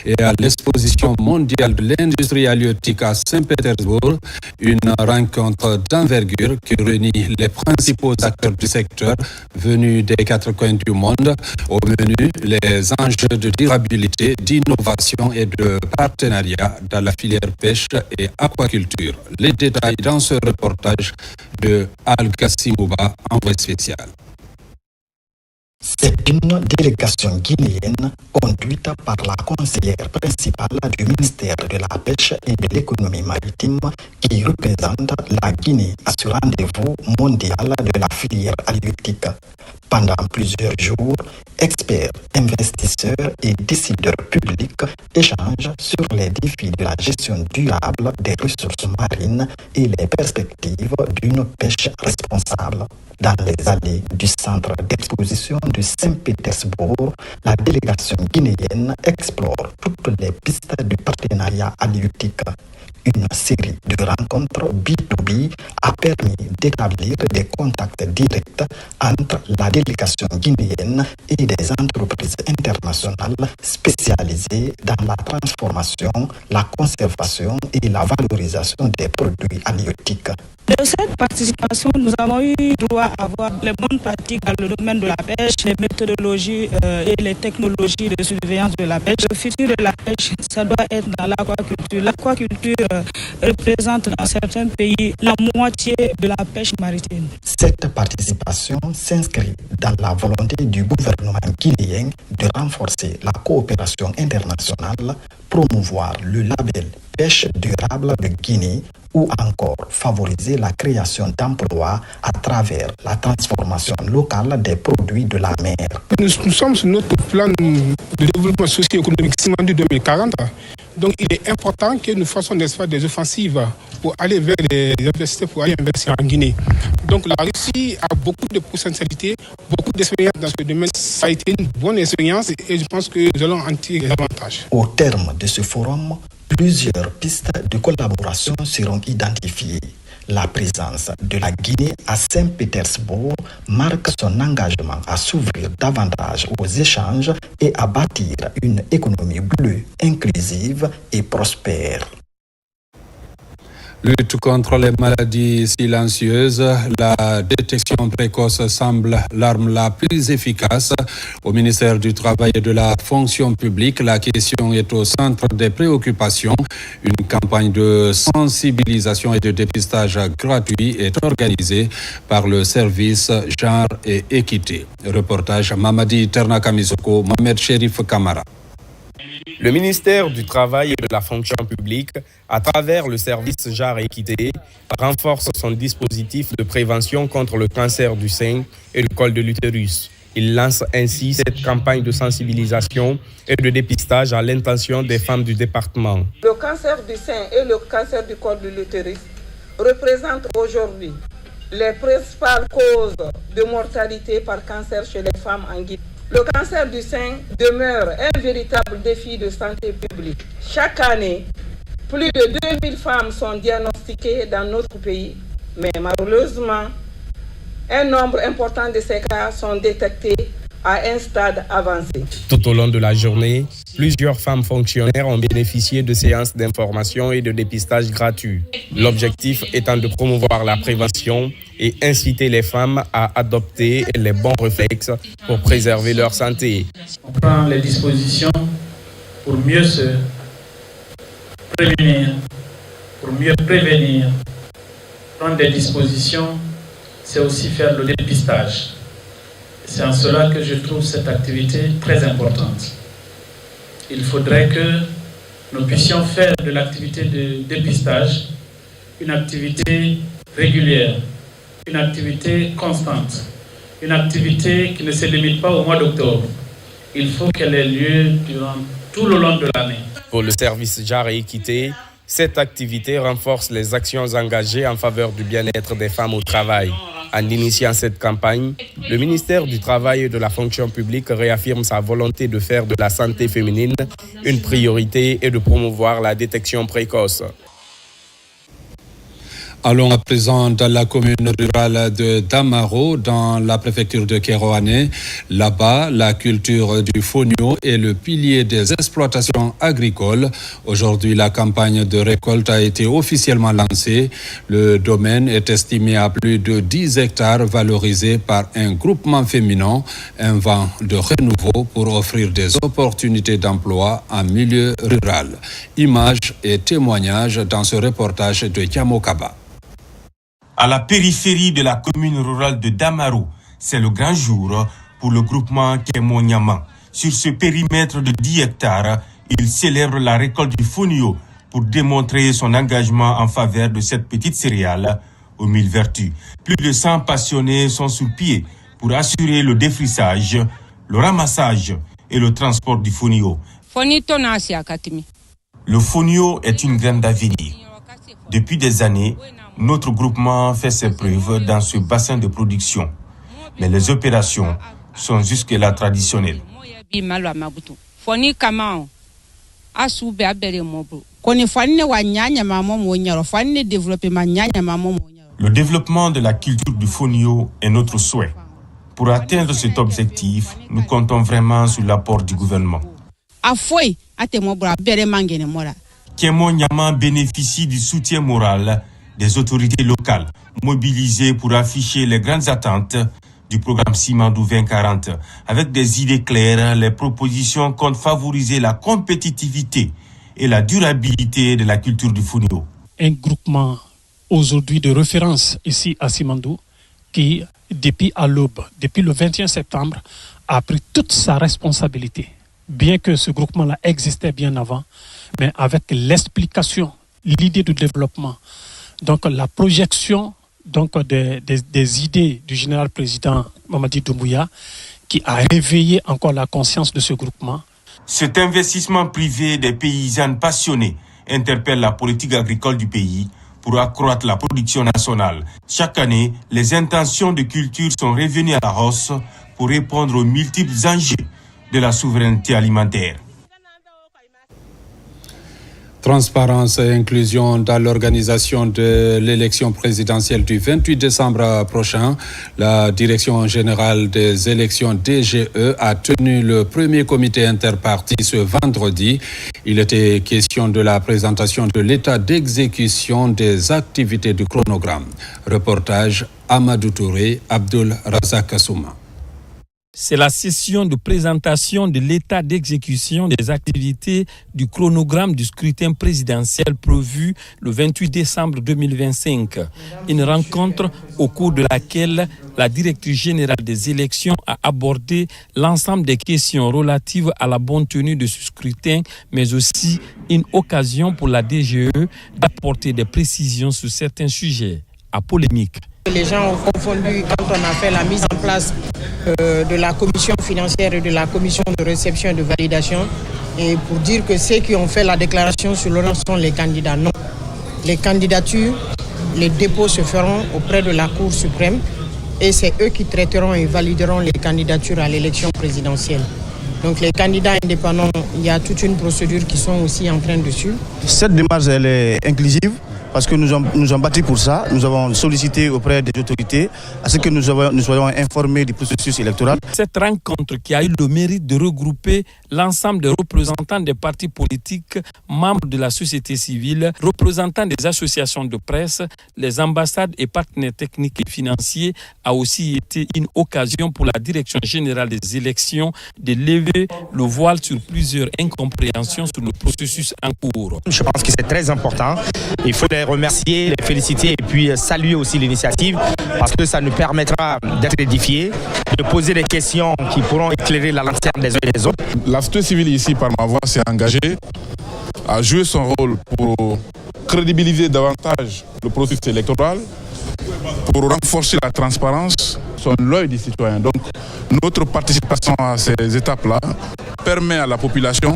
et à l'exposition mondiale de l'industrie halieutique à Saint-Pétersbourg, une rencontre d'envergure qui réunit les principaux acteurs du secteur venus des quatre coins du monde. Au menu, les enjeux de durabilité, d'innovation et de partenariat dans la filière pêche et aquaculture. Les détails dans ce reportage de Al-Gassim Bouba, envoyé spécial. C'est une délégation guinéenne conduite par la conseillère principale du ministère de la Pêche et de l'économie maritime qui représente la Guinée à ce rendez-vous mondial de la filière halieutique. Pendant plusieurs jours, experts, investisseurs et décideurs publics échangent sur les défis de la gestion durable des ressources marines et les perspectives d'une pêche responsable. Dans les allées du centre d'exposition de Saint-Pétersbourg, la délégation guinéenne explore toutes les pistes du partenariat halieutique. Une série de rencontres B2B a permis d'établir des contacts directs entre la délégation guinéenne et des entreprises internationales spécialisées dans la transformation, la conservation et la valorisation des produits halieutiques. De cette participation, nous avons eu droit à voir les bonnes pratiques dans le domaine de la pêche, les méthodologies et les technologies de surveillance de la pêche. Le futur de la pêche, ça doit être dans l'aquaculture. L'aquaculture représente dans certains pays la moitié de la pêche maritime. Cette participation s'inscrit dans la volonté du gouvernement guinéen de renforcer la coopération internationale, promouvoir le label pêche durable de Guinée ou encore favoriser la création d'emplois à travers la transformation locale des produits de la mer. Nous sommes sur notre plan de développement socio-économique Simandou 2040. Donc il est important que nous fassions des offensives pour aller vers les investisseurs, pour aller investir en Guinée. Donc la Russie a beaucoup de potentialités, beaucoup d'expérience dans ce domaine. Ça a été une bonne expérience et je pense que nous allons en tirer davantage. Au terme de ce forum, plusieurs pistes de collaboration seront identifiées. La présence de la Guinée à Saint-Pétersbourg marque son engagement à s'ouvrir davantage aux échanges et à bâtir une économie bleue, inclusive et prospère. Lutte contre les maladies silencieuses, la détection précoce semble l'arme la plus efficace. Au ministère du Travail et de la Fonction publique, la question est au centre des préoccupations. Une campagne de sensibilisation et de dépistage gratuit est organisée par le service Genre et Équité. Reportage Mamadi Ternakamisoko, Mohamed Sherif Kamara. Le ministère du Travail et de la Fonction publique, à travers le service Genre et Équité, renforce son dispositif de prévention contre le cancer du sein et le col de l'utérus. Il lance ainsi cette campagne de sensibilisation et de dépistage à l'intention des femmes du département. Le cancer du sein et le cancer du col de l'utérus représentent aujourd'hui les principales causes de mortalité par cancer chez les femmes en Guinée. Le cancer du sein demeure un véritable défi de santé publique. Chaque année, plus de 2000 femmes sont diagnostiquées dans notre pays, mais malheureusement, un nombre important de ces cas sont détectés à un stade avancé. Tout au long de la journée, plusieurs femmes fonctionnaires ont bénéficié de séances d'information et de dépistage gratuits. L'objectif étant de promouvoir la prévention et inciter les femmes à adopter les bons réflexes pour préserver leur santé. On prend les dispositions pour mieux se prévenir, pour mieux prévenir. Prendre des dispositions, c'est aussi faire le dépistage. C'est en cela que je trouve cette activité très importante. Il faudrait que nous puissions faire de l'activité de dépistage une activité régulière, une activité constante, une activité qui ne se limite pas au mois d'octobre. Il faut qu'elle ait lieu durant tout le long de l'année. Pour le service Genre et Équité, cette activité renforce les actions engagées en faveur du bien-être des femmes au travail. En initiant cette campagne, le ministère du Travail et de la Fonction publique réaffirme sa volonté de faire de la santé féminine une priorité et de promouvoir la détection précoce. Allons à présent dans la commune rurale de Damaro, dans la préfecture de Kéroane. Là-bas, la culture du fonio est le pilier des exploitations agricoles. Aujourd'hui, la campagne de récolte a été officiellement lancée. Le domaine est estimé à plus de 10 hectares valorisés par un groupement féminin, un vent de renouveau pour offrir des opportunités d'emploi en milieu rural. Images et témoignages dans ce reportage de Yamokaba. À la périphérie de la commune rurale de Damaro, c'est le grand jour pour le groupement Kémo-Niama. Sur ce périmètre de 10 hectares, il célèbre la récolte du fonio pour démontrer son engagement en faveur de cette petite céréale aux 1000 vertus. Plus de 100 passionnés sont sur pied pour assurer le défrissage, le ramassage et le transport du fonio. Le fonio est une graine d'avenir. Depuis des années, notre groupement fait ses preuves dans ce bassin de production. Mais les opérations sont jusque-là traditionnelles. Le développement de la culture du fonio est notre souhait. Pour atteindre cet objectif, nous comptons vraiment sur l'apport du gouvernement. Kémo-Niama bénéficie du soutien moral des autorités locales, mobilisées pour afficher les grandes attentes du programme Simandou 2040. Avec des idées claires, les propositions comptent favoriser la compétitivité et la durabilité de la culture du fonio. Un groupement aujourd'hui de référence ici à Simandou qui, depuis à l'aube, depuis le 21 septembre, a pris toute sa responsabilité. Bien que ce groupement-là existait bien avant, mais avec l'explication, l'idée de développement, donc la projection des idées du général président Mamadi Doumbouya, qui a réveillé encore la conscience de ce groupement. Cet investissement privé des paysannes passionnées interpelle la politique agricole du pays pour accroître la production nationale. Chaque année, les intentions de culture sont revenues à la hausse pour répondre aux multiples enjeux de la souveraineté alimentaire. Transparence et inclusion dans l'organisation de l'élection présidentielle du 28 décembre prochain. La Direction générale des élections DGE a tenu le premier comité interparti ce vendredi. Il était question de la présentation de l'état d'exécution des activités du chronogramme. Reportage Amadou Touré, Abdul Razak Souma. C'est la session de présentation de l'état d'exécution des activités du chronogramme du scrutin présidentiel prévu le 28 décembre 2025. Une rencontre au cours de laquelle la directrice générale des élections a abordé l'ensemble des questions relatives à la bonne tenue de ce scrutin, mais aussi une occasion pour la DGE d'apporter des précisions sur certains sujets à polémique. Les gens ont confondu quand on a fait la mise en place de la commission financière et de la commission de réception et de validation, et pour dire que ceux qui ont fait la déclaration sur l'honneur sont les candidats. Non. Les candidatures, les dépôts se feront auprès de la Cour suprême et c'est eux qui traiteront et valideront les candidatures à l'élection présidentielle. Donc les candidats indépendants, il y a toute une procédure qui sont aussi en train de suivre. Cette démarche, elle est inclusive parce que nous avons battu pour ça. Nous avons sollicité auprès des autorités à ce que nous soyons informés du processus électoral. Cette rencontre qui a eu le mérite de regrouper l'ensemble des représentants des partis politiques, membres de la société civile, représentants des associations de presse, les ambassades et partenaires techniques et financiers, a aussi été une occasion pour la Direction générale des élections de lever le voile sur plusieurs incompréhensions sur le processus en cours. Je pense que c'est très important. Il faut les remercier, les féliciter et puis saluer aussi l'initiative parce que ça nous permettra d'être édifiés, de poser des questions qui pourront éclairer la lanterne des uns et des autres. La société civile ici, par ma voix, s'est engagée à jouer son rôle pour crédibiliser davantage le processus électoral, pour renforcer la transparence, son l'œil des citoyens. Donc notre participation à ces étapes-là permet à la population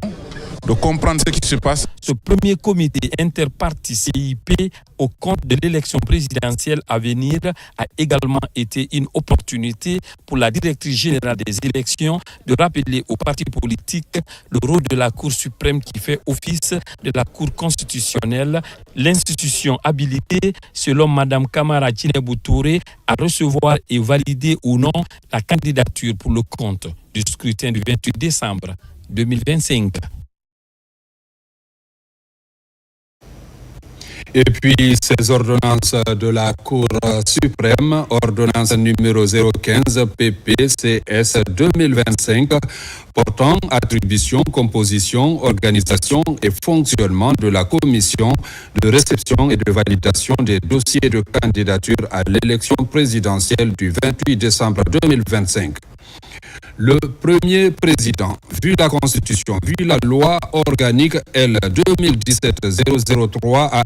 de comprendre ce qui se passe. Ce premier comité interparti CIP au compte de l'élection présidentielle à venir a également été une opportunité pour la directrice générale des élections de rappeler aux partis politiques le rôle de la Cour suprême qui fait office de la Cour constitutionnelle, l'institution habilitée, selon Mme Kamara Djinebou Touré, à recevoir et valider ou non la candidature pour le compte du scrutin du 28 décembre 2025. Et puis, ces ordonnances de la Cour suprême, ordonnance numéro 015 PPCS 2025, portant attribution, composition, organisation et fonctionnement de la commission de réception et de validation des dossiers de candidature à l'élection présidentielle du 28 décembre 2025. Le premier président, vu la Constitution, vu la loi organique L 2017-003 AN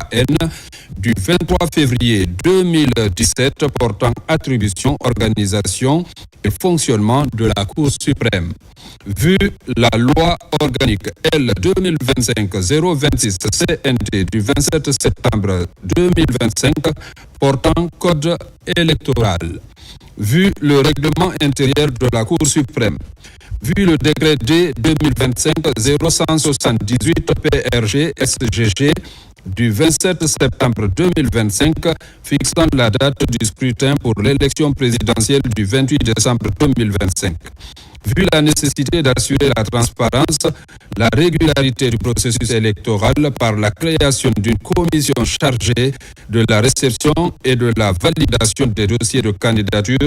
du 23 février 2017 portant attribution, organisation et fonctionnement de la Cour suprême, vu la loi organique L 2025-026 CNT du 27 septembre 2025 portant code électoral, vu le règlement intérieur de la Cour suprême, vu le décret D 2025-0178 PRG SGG du 27 septembre 2025 fixant la date du scrutin pour l'élection présidentielle du 28 décembre 2025. Vu la nécessité d'assurer la transparence, la régularité du processus électoral par la création d'une commission chargée de la réception et de la validation des dossiers de candidature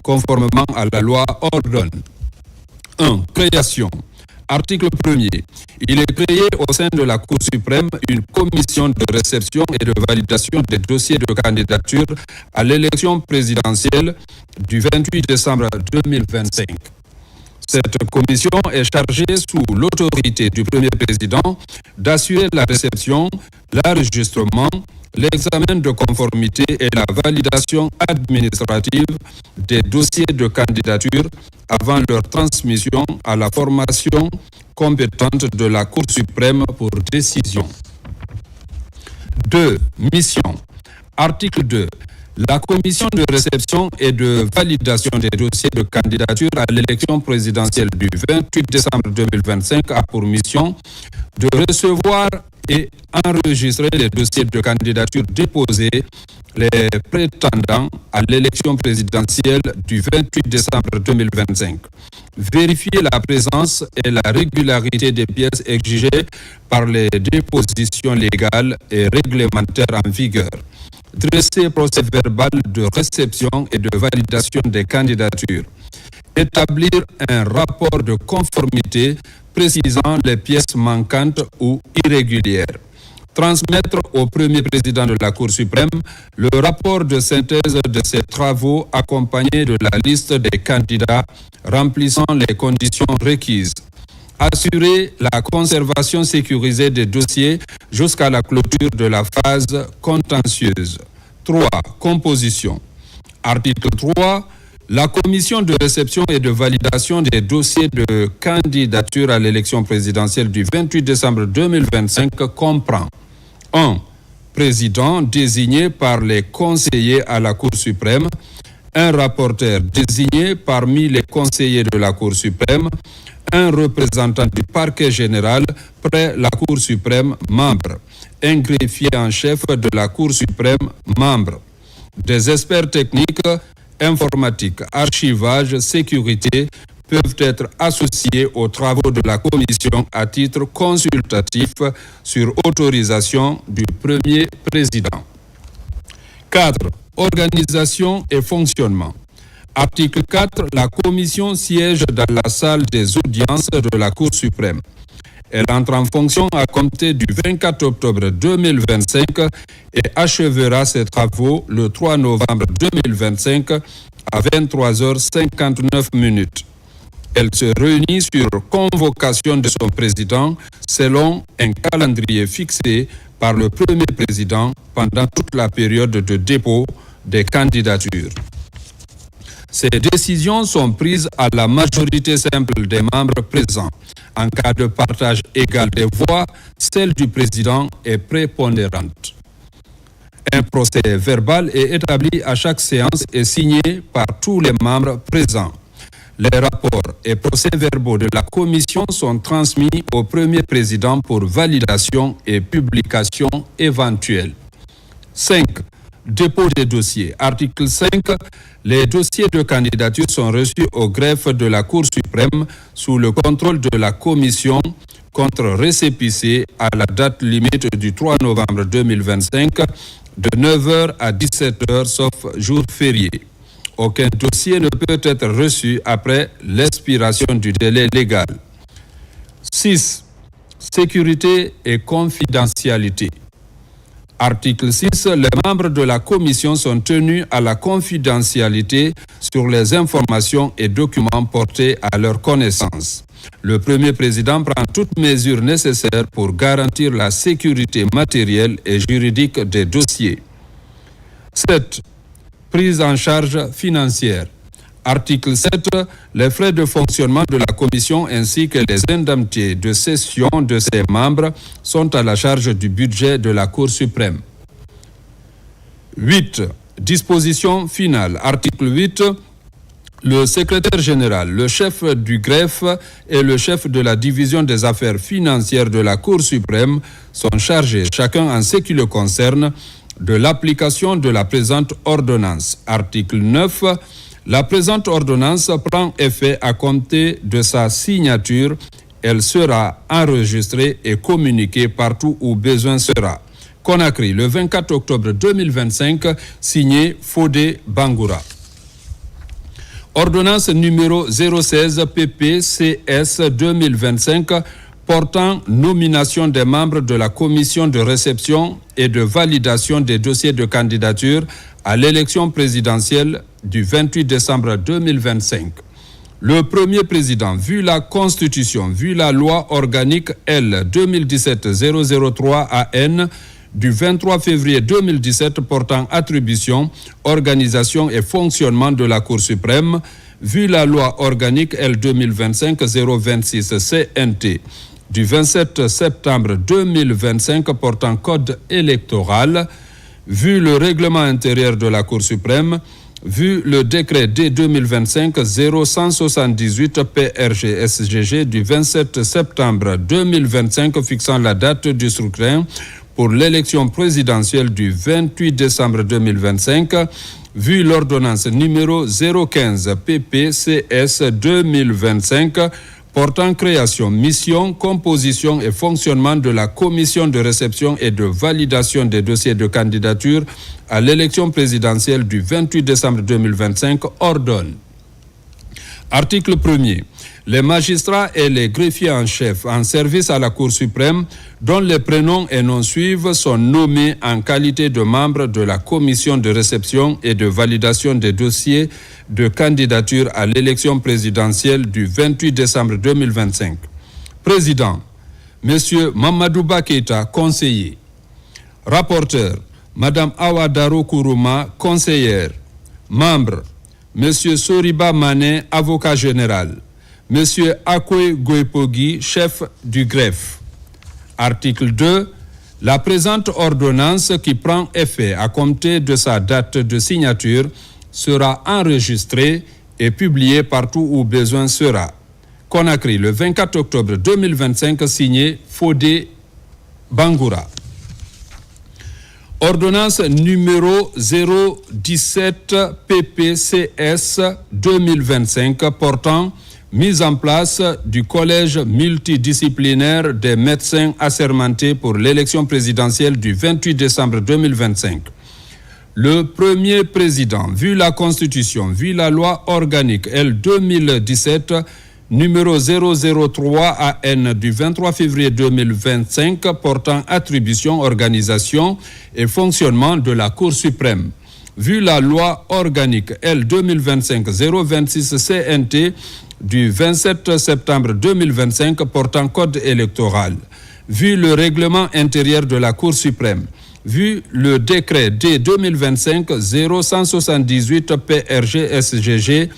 conformément à la loi ordonne. 1. Création. Article 1er. Il est créé au sein de la Cour suprême une commission de réception et de validation des dossiers de candidature à l'élection présidentielle du 28 décembre 2025. Cette commission est chargée, sous l'autorité du Premier président, d'assurer la réception, l'enregistrement, l'examen de conformité et la validation administrative des dossiers de candidature avant leur transmission à la formation compétente de la Cour suprême pour décision. 2. Mission. Article 2. La commission de réception et de validation des dossiers de candidature à l'élection présidentielle du 28 décembre 2025 a pour mission de recevoir et enregistrer les dossiers de candidature déposés les prétendants à l'élection présidentielle du 28 décembre 2025. Vérifier la présence et la régularité des pièces exigées par les dépositions légales et réglementaires en vigueur. Dresser procès-verbal de réception et de validation des candidatures. Établir un rapport de conformité précisant les pièces manquantes ou irrégulières. Transmettre au premier président de la Cour suprême le rapport de synthèse de ses travaux accompagné de la liste des candidats remplissant les conditions requises. Assurer la conservation sécurisée des dossiers jusqu'à la clôture de la phase contentieuse. 3. Composition. Article 3. La commission de réception et de validation des dossiers de candidature à l'élection présidentielle du 28 décembre 2025 comprend 1. Président désigné par les conseillers à la Cour suprême, un rapporteur désigné parmi les conseillers de la Cour suprême, un représentant du parquet général près la Cour suprême, membre. Un greffier en chef de la Cour suprême, membre. Des experts techniques, informatique, archivage, sécurité peuvent être associés aux travaux de la commission à titre consultatif sur autorisation du premier président. 4. Organisation et fonctionnement. Article 4. La commission siège dans la salle des audiences de la Cour suprême. Elle entre en fonction à compter du 24 octobre 2025 et achèvera ses travaux le 3 novembre 2025 à 23h59. Elle se réunit sur convocation de son président selon un calendrier fixé par le premier président pendant toute la période de dépôt des candidatures. Ces décisions sont prises à la majorité simple des membres présents. En cas de partage égal des voix, celle du président est prépondérante. Un procès verbal est établi à chaque séance et signé par tous les membres présents. Les rapports et procès-verbaux de la commission sont transmis au premier président pour validation et publication éventuelle. 5. Dépôt des dossiers. Article 5. Les dossiers de candidature sont reçus au greffe de la Cour suprême sous le contrôle de la commission contre récépissé à la date limite du 3 novembre 2025 de 9h à 17h sauf jour férié. Aucun dossier ne peut être reçu après l'expiration du délai légal. 6. Sécurité et confidentialité. Article 6. Les membres de la commission sont tenus à la confidentialité sur les informations et documents portés à leur connaissance. Le premier président prend toutes mesures nécessaires pour garantir la sécurité matérielle et juridique des dossiers. 7. Prise en charge financière. Article 7. Les frais de fonctionnement de la commission ainsi que les indemnités de cession de ses membres sont à la charge du budget de la Cour suprême. 8. Disposition finale. Article 8. Le secrétaire général, le chef du greffe et le chef de la division des affaires financières de la Cour suprême sont chargés, chacun en ce qui le concerne, de l'application de la présente ordonnance. Article 9. La présente ordonnance prend effet à compter de sa signature. Elle sera enregistrée et communiquée partout où besoin sera. Conakry, le 24 octobre 2025, signé Fodé Bangoura. Ordonnance numéro 016 PPCS 2025 portant nomination des membres de la commission de réception et de validation des dossiers de candidature à l'élection présidentielle du 28 décembre 2025. Le premier président, vu la Constitution, vu la loi organique L 2017-003 AN du 23 février 2017 portant attribution, organisation et fonctionnement de la Cour suprême, vu la loi organique L 2025-026 CNT du 27 septembre 2025 portant code électoral, vu le règlement intérieur de la Cour suprême, vu le décret D 2025-0178 PRG-SGG du 27 septembre 2025 fixant la date du scrutin pour l'élection présidentielle du 28 décembre 2025, vu l'ordonnance numéro 015 PPCS 2025 portant création, mission, composition et fonctionnement de la commission de réception et de validation des dossiers de candidature à l'élection présidentielle du 28 décembre 2025 ordonne. Article 1er. Les magistrats et les greffiers en chef en service à la Cour suprême, dont les prénoms et noms suivent, sont nommés en qualité de membres de la commission de réception et de validation des dossiers de candidature à l'élection présidentielle du 28 décembre 2025. Président, M. Mamadouba Keïta, conseiller. Rapporteur, Mme Awa Daro Kourouma, conseillère. Membre, M. Soriba Mané, avocat général. M. Akwe Goepogi, chef du greffe. Article 2. La présente ordonnance qui prend effet à compter de sa date de signature sera enregistrée et publiée partout où besoin sera. Conakry, le 24 octobre 2025, signé Fodé Bangoura. Ordonnance numéro 017 PPCS 2025 portant mise en place du collège multidisciplinaire des médecins assermentés pour l'élection présidentielle du 28 décembre 2025. Le premier président, vu la Constitution, vu la loi organique L 2017, numéro 003 AN du 23 février 2025 portant attribution, organisation et fonctionnement de la Cour suprême. Vu la loi organique L 2025-026 CNT du 27 septembre 2025 portant code électoral. Vu le règlement intérieur de la Cour suprême. Vu le décret D 2025-0178 PRG-SGG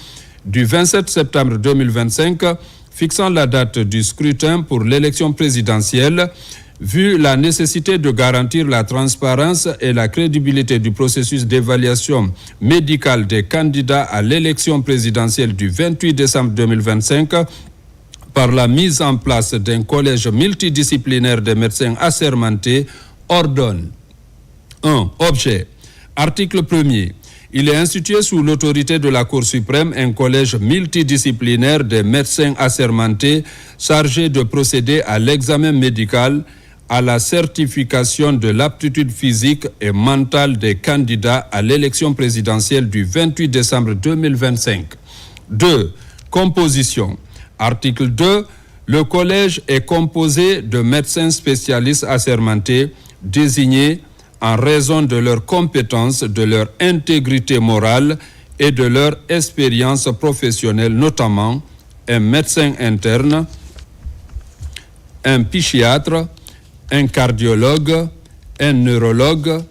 du 27 septembre 2025 fixant la date du scrutin pour l'élection présidentielle, vu la nécessité de garantir la transparence et la crédibilité du processus d'évaluation médicale des candidats à l'élection présidentielle du 28 décembre 2025 par la mise en place d'un collège multidisciplinaire des médecins assermentés, ordonne 1. Objet. Article 1er. Il est institué sous l'autorité de la Cour suprême un collège multidisciplinaire des médecins assermentés chargé de procéder à l'examen médical, à la certification de l'aptitude physique et mentale des candidats à l'élection présidentielle du 28 décembre 2025. 2. Composition. Article 2. Le collège est composé de médecins spécialistes assermentés désignés en raison de leurs compétences, de leur intégrité morale et de leur expérience professionnelle, notamment un médecin interne, un psychiatre, un cardiologue, un neurologue,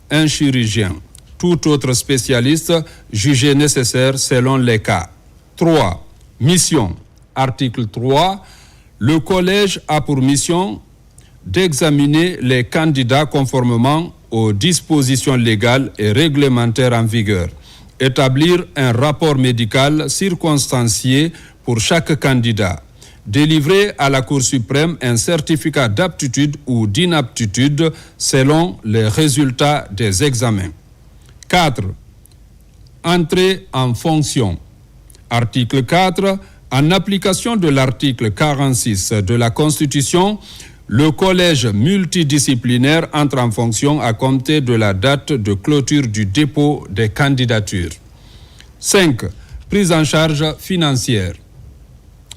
un chirurgien. Tout autre spécialiste jugé nécessaire selon les cas. 3. Mission. Article 3. Le collège a pour mission d'examiner les candidats conformément aux dispositions légales et réglementaires en vigueur. Établir un rapport médical circonstancié pour chaque candidat. Délivrer à la Cour suprême un certificat d'aptitude ou d'inaptitude selon les résultats des examens. 4. Entrée en fonction. Article 4. En application de l'article 46 de la Constitution, le collège multidisciplinaire entre en fonction à compter de la date de clôture du dépôt des candidatures. 5. Prise en charge financière.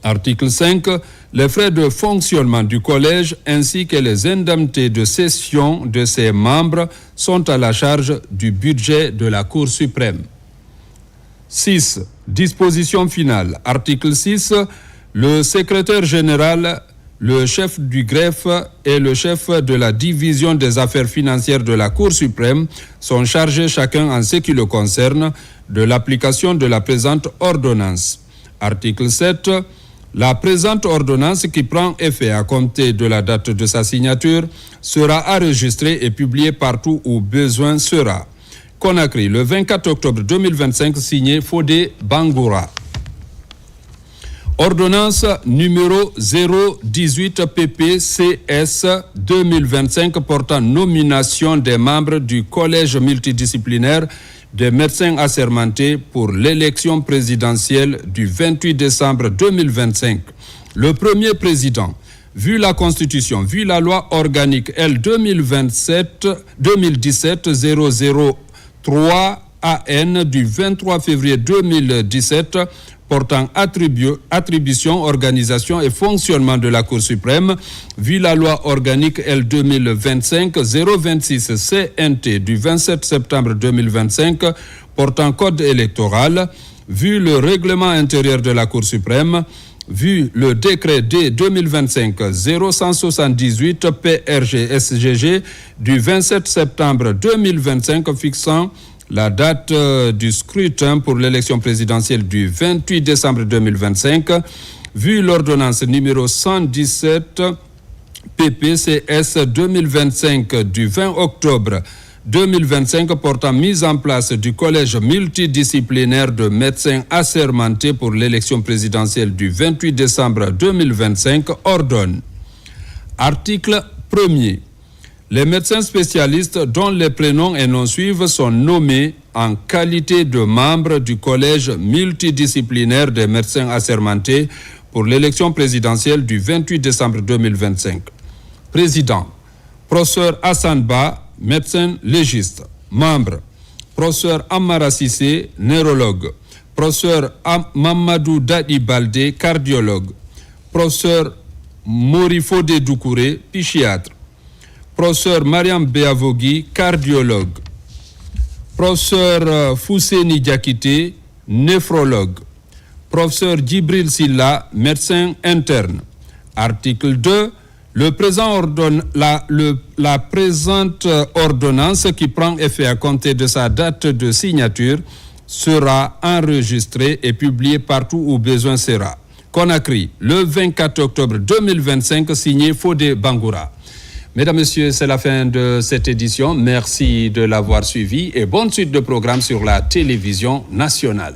Article 5. Les frais de fonctionnement du collège ainsi que les indemnités de session de ses membres sont à la charge du budget de la Cour suprême. 6. Disposition finale. Article 6. Le secrétaire général, le chef du greffe et le chef de la division des affaires financières de la Cour suprême sont chargés chacun en ce qui le concerne de l'application de la présente ordonnance. Article 7. La présente ordonnance qui prend effet à compter de la date de sa signature sera enregistrée et publiée partout où besoin sera. Conakry, le 24 octobre 2025, signé Fodé Bangoura. Ordonnance numéro 018 PPCS 2025 portant nomination des membres du collège multidisciplinaire des médecins assermentés pour l'élection présidentielle du 28 décembre 2025. Le premier président, vu la Constitution, vu la loi organique L 2017-003 AN du 23 février 2017 portant attribution, organisation et fonctionnement de la Cour suprême, vu la loi organique L 2025-026 CNT du 27 septembre 2025 portant code électoral, vu le règlement intérieur de la Cour suprême, vu le décret D 2025-0178 PRG-SGG du 27 septembre 2025 fixant la date du scrutin pour l'élection présidentielle du 28 décembre 2025, vu l'ordonnance numéro 117 PPCS 2025 du 20 octobre 2025 portant mise en place du collège multidisciplinaire de médecins assermentés pour l'élection présidentielle du 28 décembre 2025 ordonne. Article 1er. Les médecins spécialistes dont les prénoms et noms suivent sont nommés en qualité de membres du collège multidisciplinaire des médecins assermentés pour l'élection présidentielle du 28 décembre 2025. Président, professeur Hassan Ba, médecin légiste. Membre, professeur Amara Sissé, neurologue. Professeur Mamadou Dadi Baldé, cardiologue. Professeur Morifode Doukouré, psychiatre. Professeur Mariam Beavogui, cardiologue. Professeur Fousseni Diakité, néphrologue. Professeur Djibril Silla, médecin interne. Article 2. La présente ordonnance qui prend effet à compter de sa date de signature sera enregistrée et publiée partout où besoin sera. Conakry, le 24 octobre 2025, signé Fodé Bangoura. Mesdames, Messieurs, c'est la fin de cette édition. Merci de l'avoir suivi et bonne suite de programmes sur la télévision nationale.